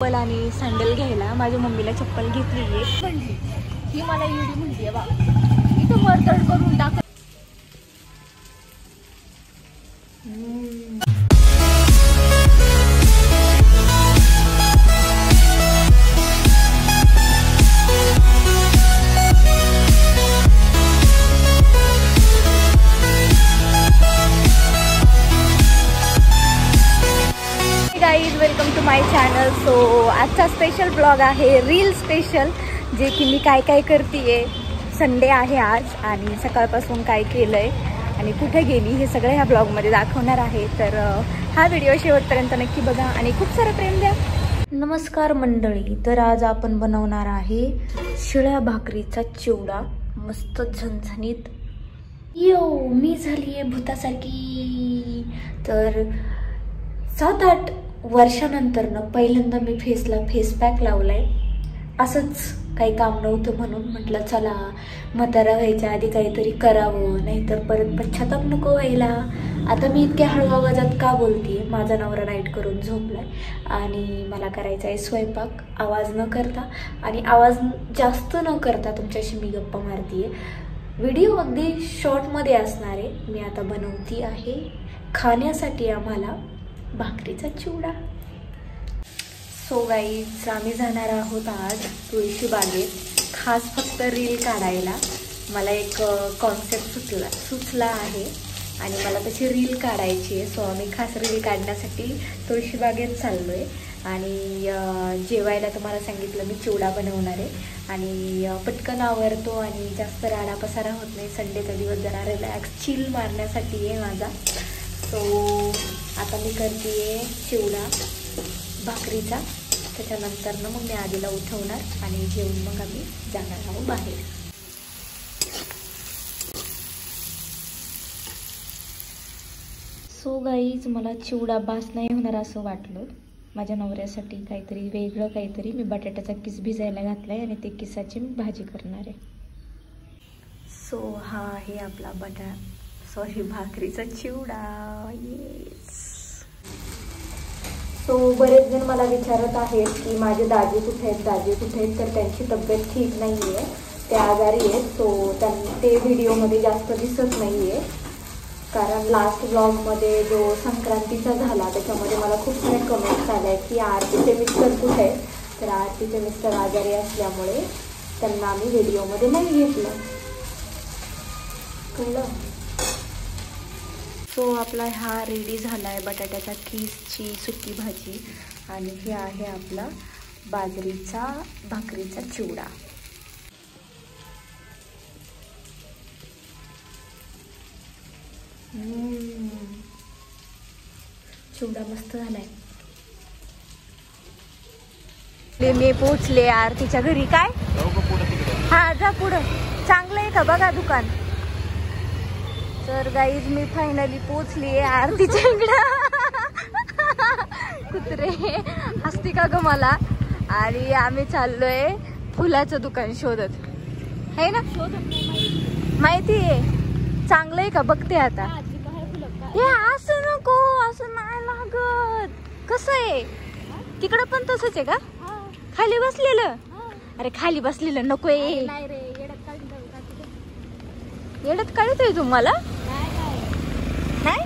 चप्पल आणि सँडल घ्यायला माझ्या मम्मीला चप्पल घेतली आहे म्हणली ही मला एवढी म्हणली बा इथं मरतड करून टाक. Guys welcome to my channel. So आजचा स्पेशल ब्लॉग आहे रील स्पेशल, जे की मी काय काय करते. संडे आहे आज आणि सकाळपासून काय केलं आहे आणि कुठे गेली हे सगळं ह्या ब्लॉगमध्ये दाखवणार आहे. तर हा व्हिडिओ शेवटपर्यंत नक्की बघा आणि खूप सारं प्रेम द्या. नमस्कार मंडळी. तर आज आपण बनवणार आहे शिळ्या भाकरीचा चिवडा, मस्त झणझणीत. मी झाली आहे भूतासारखी. तर 7-8 वर्षानंतरनं पहिल्यांदा मी फेसला फेस पॅक लावलाय. असंच काही काम नव्हतं म्हणून म्हटलं चला म्हातारा व्हायच्या आधी काहीतरी करावं, नाहीतर परत पश्चाताप नको व्हायला. आता मी इतक्या हळू आवाजात का बोलते, माझा नवरा नाईट करून झोपलाय आणि मला करायचा आहे स्वयंपाक आवाज न करता. आणि आवाज जास्त न करता तुमच्याशी मी गप्पा मारतीये. व्हिडिओ अगदी शॉर्टमध्ये असणार आहे. मी आता बनवती आहे खाण्यासाठी आम्हाला भाकरीचा चिवडा. सो गाईज आम्ही जाणार आहोत आज तुळशी बागेत, खास फक्त रील काढायला. मला एक कॉन्सेप्ट सुचला आहे आणि मला त्याची रील काढायची आहे. सो आम्ही खास रील काढण्यासाठी तुळशी बागेत चाललो आहे. आणि जेवायला तुम्हाला सांगितलं मी चिवडा बनवणार आहे आणि पटकन आवरतो आणि जास्त राडा पसारा होत नाही. संडेचा दिवस जरा रिलॅक्स चिल मारण्यासाठी आहे माझा. सो आता मी करते चिवडा भाकरीचा. त्याच्यानंतर ना मग मी आधीला उठवणार आणि जेवून मग आम्ही जाणार आहोत बाहेर. सो गाईज मला चिवडा बास नाही होणार असं वाटलं. माझ्या नवऱ्यासाठी काहीतरी वेगळं काहीतरी मी बटाट्याचा किस भिजायला घातलाय आणि ते किसाची मी भाजी करणार आहे. सो हा आहे आपला भाकरीचा चिवडा. येस. सो बरेच जण मला विचारत आहेत की माझे दाजी कुठे आहेत. तर त्यांची तब्येत ठीक नाही आहे, ते आजारी आहेत. सो ते व्हिडिओमध्ये जास्त दिसत नाही आहे, कारण लास्ट ब्लॉगमध्ये जो संक्रांतीचा झाला त्याच्यामध्ये मला खूप सारे कमेंट्स आले आहेत की आरतीचे मिस्टर कुठे आहेत. तर आरतीचे मिस्टर आजारी असल्यामुळे त्यांना आम्ही व्हिडिओमध्ये नाही घेतलं, कळलं. सो आपला हा रेडी झाला आहे बटाट्याचा किसची सुकी भाजी आणि हे आहे आपला बाजरीचा भाकरीचा चिवडा. चिवडा मस्त झालाय. मी पोचले आरतीच्या घरी. काय हा जा पुढं, चांगलं आहे का बघा दुकान. तर गाईज मी फायनली पोचली आरतीच्या इकडं. कुत्रे हसती का ग मला. आणि आम्ही चाललोय फुलाचं दुकान शोधत, है ना. माहिती आहे चांगलं आहे का बघते आता. हे असं नको, असं नाही लागत. कसं आहे तिकडं पण तसंच आहे का. खाली बसलेलं. अरे खाली बसलेलं नको आहे. येडत काढतोय तुम्हाला नाही.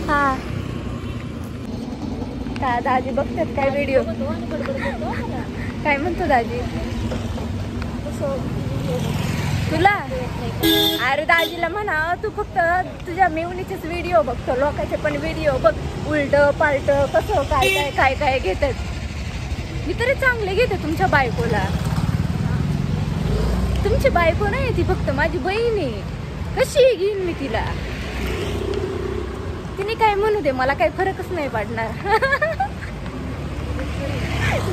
हा दाजी बघतात काय व्हिडिओ. काय म्हणतो दाजी तुला. अरे दाजीला म्हणा तू फक्त तुझ्या मेवणीचेच व्हिडिओ बघतो, लोकांचे पण व्हिडिओ बघ. उलट पालट कसं काय काय काय घेतात. मी तरी चांगले घेते तुमच्या बायकोला. तुमची बायको नाही ती, फक्त माझी बहीण आहे. कशी घेईन मी तिला. तिने काय म्हणू दे, मला काही फरकच नाही पडणार.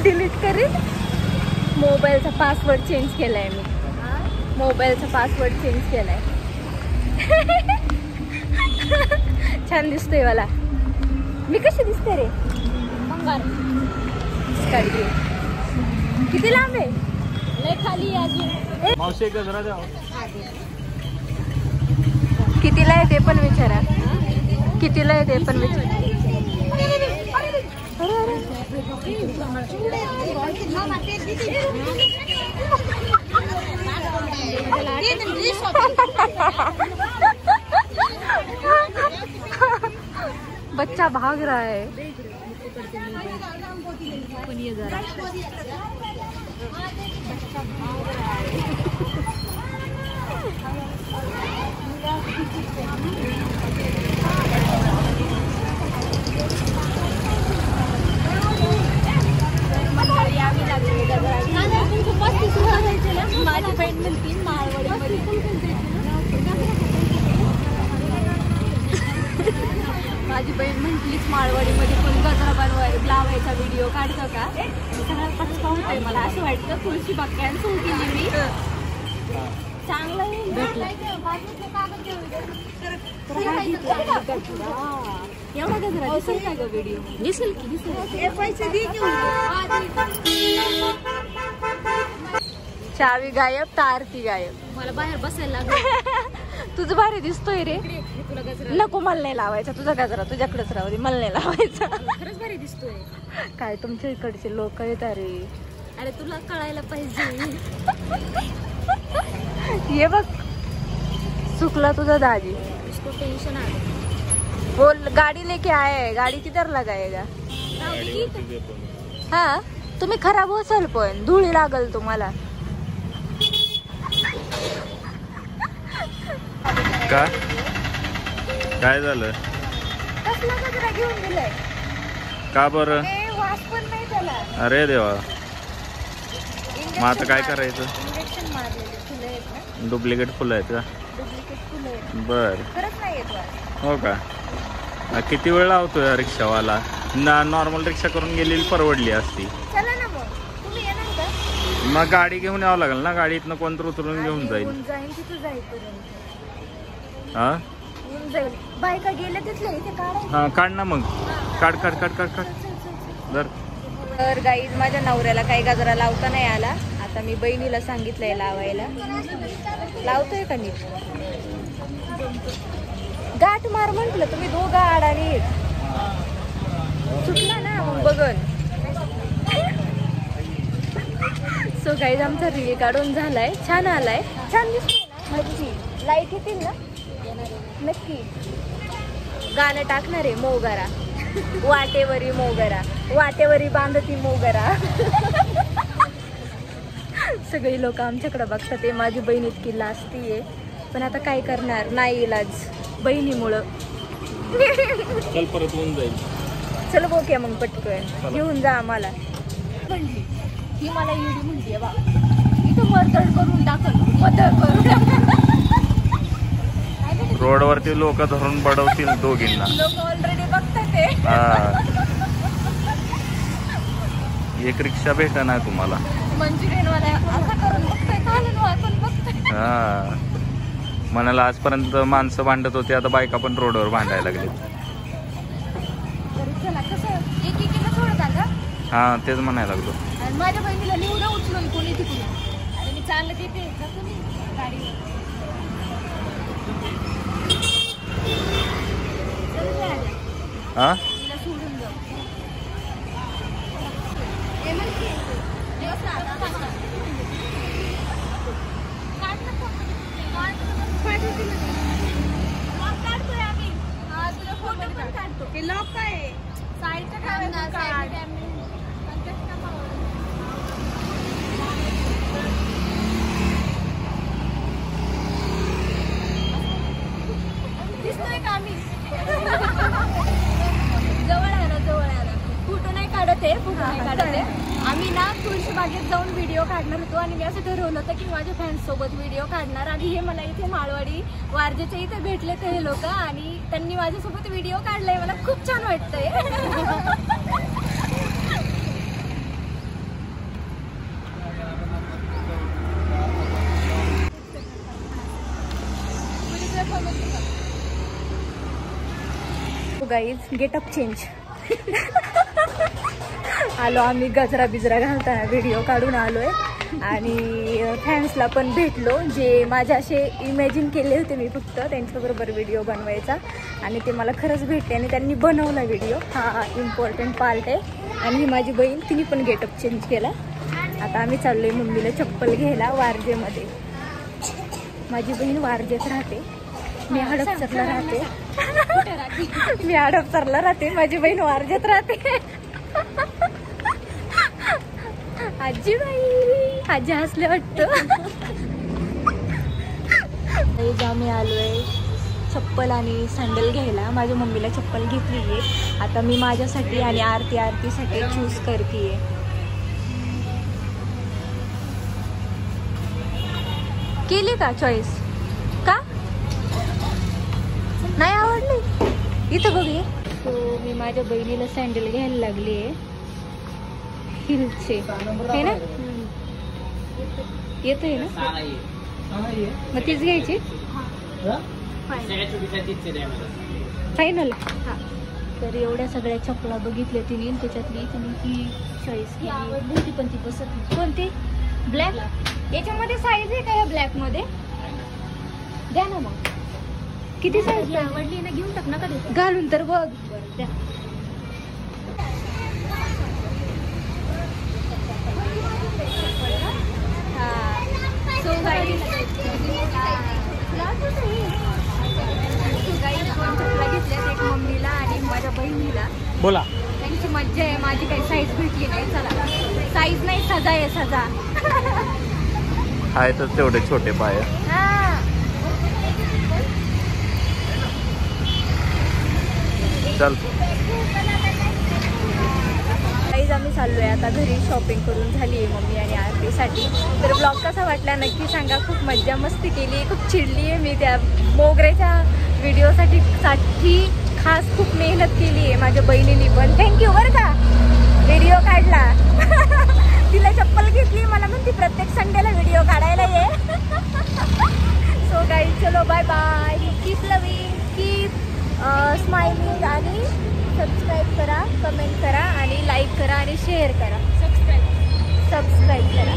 डिलीट करीन. मोबाईलचा पासवर्ड चेंज केलाय मी. मोबाईलचा पासवर्ड चेंज केलाय. छान दिसतोय मला. मी कशी दिसते रे. किती लांब आहे. लय खाली मावशी एकदा जरा द्या. कितीला आहे ते पण विचारा. कितीला आहे ते पण विचारा. बच्चा भाग रहा है। माझी बहीण म्हणती माझी बहीण म्हटलीच माळवाडीमध्ये पण गजरा लावायचा व्हिडिओ काढतो का? सगळा पचका होतोय मला असं वाटतं. तुळशी बागकायला सुरू केली मी. चांगलं एवढा गजरा दिसेल का ग व्हिडिओ? दिसेल की दिसेल. चावी गायब तर आरती गायब. मला बाहेर बसायला लागलं. तुझं भारी दिसतोय रे. नको मला नाही लावायचा तुझा गजरा. तुझ्याकडेच राहू दे. मला नाही लावायचा. खरंच भारी दिसतोय. काय तुमच्या इकडचे लोक आहेत अरे. अरे तुला कळायला पाहिजे. ये बघ सुकला तुझा दाजी. इसको टेंशन आलं. बोल गाडी लेके आए. गाडी किधर लगाएगा? हा तुम्ही खराब होसाल पण धुळी लागल तुम्हाला. काय झालं? कसला गजरा घेऊन दिलाय? का बरं? वास पण नाही त्याला. अरे देवा. मग आता काय करायचं? इंजेक्शन मारलेले फुलं आहेत ना. डुप्लिकेट फुलं आहेत का? डुप्लिकेट फुलं आहेत. बर. खरंच नाही येत वास. हो का? किती वेळ लावतोय रिक्षावाला? नॉर्मल रिक्षा करून गेलेली परवडली असती. चला ना मग. तुम्ही येणार का? मग गाडी घेऊन यावं लागेल ना. गाडीतनं कोणतं उतरून घेऊन जाईल. तिथं जाईपर्यंत. हा जाईल. बायका गेल्या तिथले इथे काढायचं. हा काढ ना मग. काढ काढ काढ काढ काढ. तर गाईज माझ्या नवऱ्याला काही गजरा लावता नाही आला. आता मी बहिणीला सांगितलंय लावायला. लावतोय का नीट? गाठ मार म्हंटल तुम्ही दोघं आडाणी. सुटला ना मग बघन. सो गाईज आमचा रील काढून झालाय. छान आलाय. छान दिसतोय ना. नक्की लाईट येतील ना. नक्की गाणं टाकणार आहे मोगरा. वाटेवरी मोगरा वाटेवरी बांधती मोगरा. सगळी लोक आमच्याकडे बघतात. ते माझी बहीण इतकी लाजती आहे पण आता काय करणार. नाही इलाज बहिणीमुळं. चल परत होऊन जाईल. चल बोके मग पटकन घेऊन जा आम्हाला. म्हणली ही मला एवढी म्हणते बा इथं मरतड करून टाकल. मदर करून रोडवरती लोक धरून बडवतील दोघींना. लोक ऑलरेडी बघतात ते. एक रिक्षा भेटा ना तुम्हाला. मंचुरियन वाला असं करून बघताय. चालून वाचून बघताय. हा म्हणाला आजपर्यंत माणसं भांडत होते आता बायका पण रोडवर भांडायला लागले. चला कसं एकीला सोडता का? हा तेच म्हणायला लागलो. आणि माझ्या बहिणीला निवडा उचलून कोणी तिकडून. आणि मी चालत येते गाडीवर. हा सोडून जाऊ. लॉक काय साईडच्या दिसतोय का आम्ही? जवळ आला फोटो नाही काढत आहे. आम्ही ना तुळशी बागेत जाऊन व्हिडिओ काढणार होतो आणि मी असं ठरवलं होतं की माझ्या फॅन्स सोबत व्हिडिओ काढणार. आणि हे मला इथे माळवाडी वारजेच्या इथे भेटले ते हे लोक आणि त्यांनी माझ्यासोबत व्हिडिओ काढलाय. मला खूप छान वाटतंय. Guys getup change. आलो आम्ही गजरा बिजरा घालताना व्हिडिओ काढून आलोय. आणि फॅन्सला पण भेटलो, जे माझे असे इमॅजिन केले होते मी फक्त त्यांच्याबरोबर व्हिडिओ बनवायचा, आणि ते मला खरंच भेटले आणि त्यांनी बनवला व्हिडिओ. हा इम्पॉर्टंट पार्ट आहे. आणि ही माझी बहीण, तिने पण गेटअप चेंज केला. आता आम्ही चाललोय मम्मीला चप्पल घ्यायला वारजेमध्ये. माझी बहीण वारजेत राहते, मी हडपसरला राहते. मी हडपसरला राहते, माझी बहीण वारजेत राहते. आजी बाई, आजी हसले वाटतं. आम्ही आलोय चप्पल आणि सँडल घ्यायला. माझ्या मम्मीला चप्पल घेतली आहे. आता मी माझ्यासाठी आणि आरतीसाठी चूज करते. केली का चॉईस? का नाही आवडली? इथं बघूया. तो मी माझ्या बहिणीला सँडल घ्यायला लागली आहे, हिल्सचे आहे ना. येतोय ना, मग तीच घ्यायची फायनल. हा, तर एवढ्या सगळ्या चपला बघितल्या तिने, त्याच्यातली तिने ही चॉईस आवडली होती, पण ती बसत. कोणती? ब्लॅक. याच्यामध्ये साईज आहे का या ब्लॅक मध्ये? द्या ना मग. किती साईज आवडली ना, घेऊन टाक ना. कधी घालून तर बघ. द्या. एक मम्मीला आणि माझ्या बहिणीला. बोला. त्यांची मज्जा आहे. माझी काही साईज भेटली नाही. चला, साईज नाही, सजा आहे, सजा. आहे तर तेवढे छोटे पाय. चल, आम्ही चाललोय आता घरी. शॉपिंग करून झाली आहे मम्मी आणि आरतीसाठी. तर ब्लॉग कसा वाटला नक्की सांगा. खूप मज्जा मस्ती केली, खूप चिडली आहे मी. त्या मोगऱ्याच्या व्हिडिओसाठी खास खूप मेहनत केली आहे माझ्या बहिणीने पण. थँक्यू बरं का, व्हिडिओ काढला. तिला चप्पल घेतली, मला म्हणते प्रत्येक संडेला व्हिडिओ काढायला ये. सो गाईज, चलो bye bye. Keep loving, keep smiling, आणि सबस्क्राईब करा, कमेंट करा, आणि लाईक करा, आणि शेअर करा. सबस्क्राईब करा.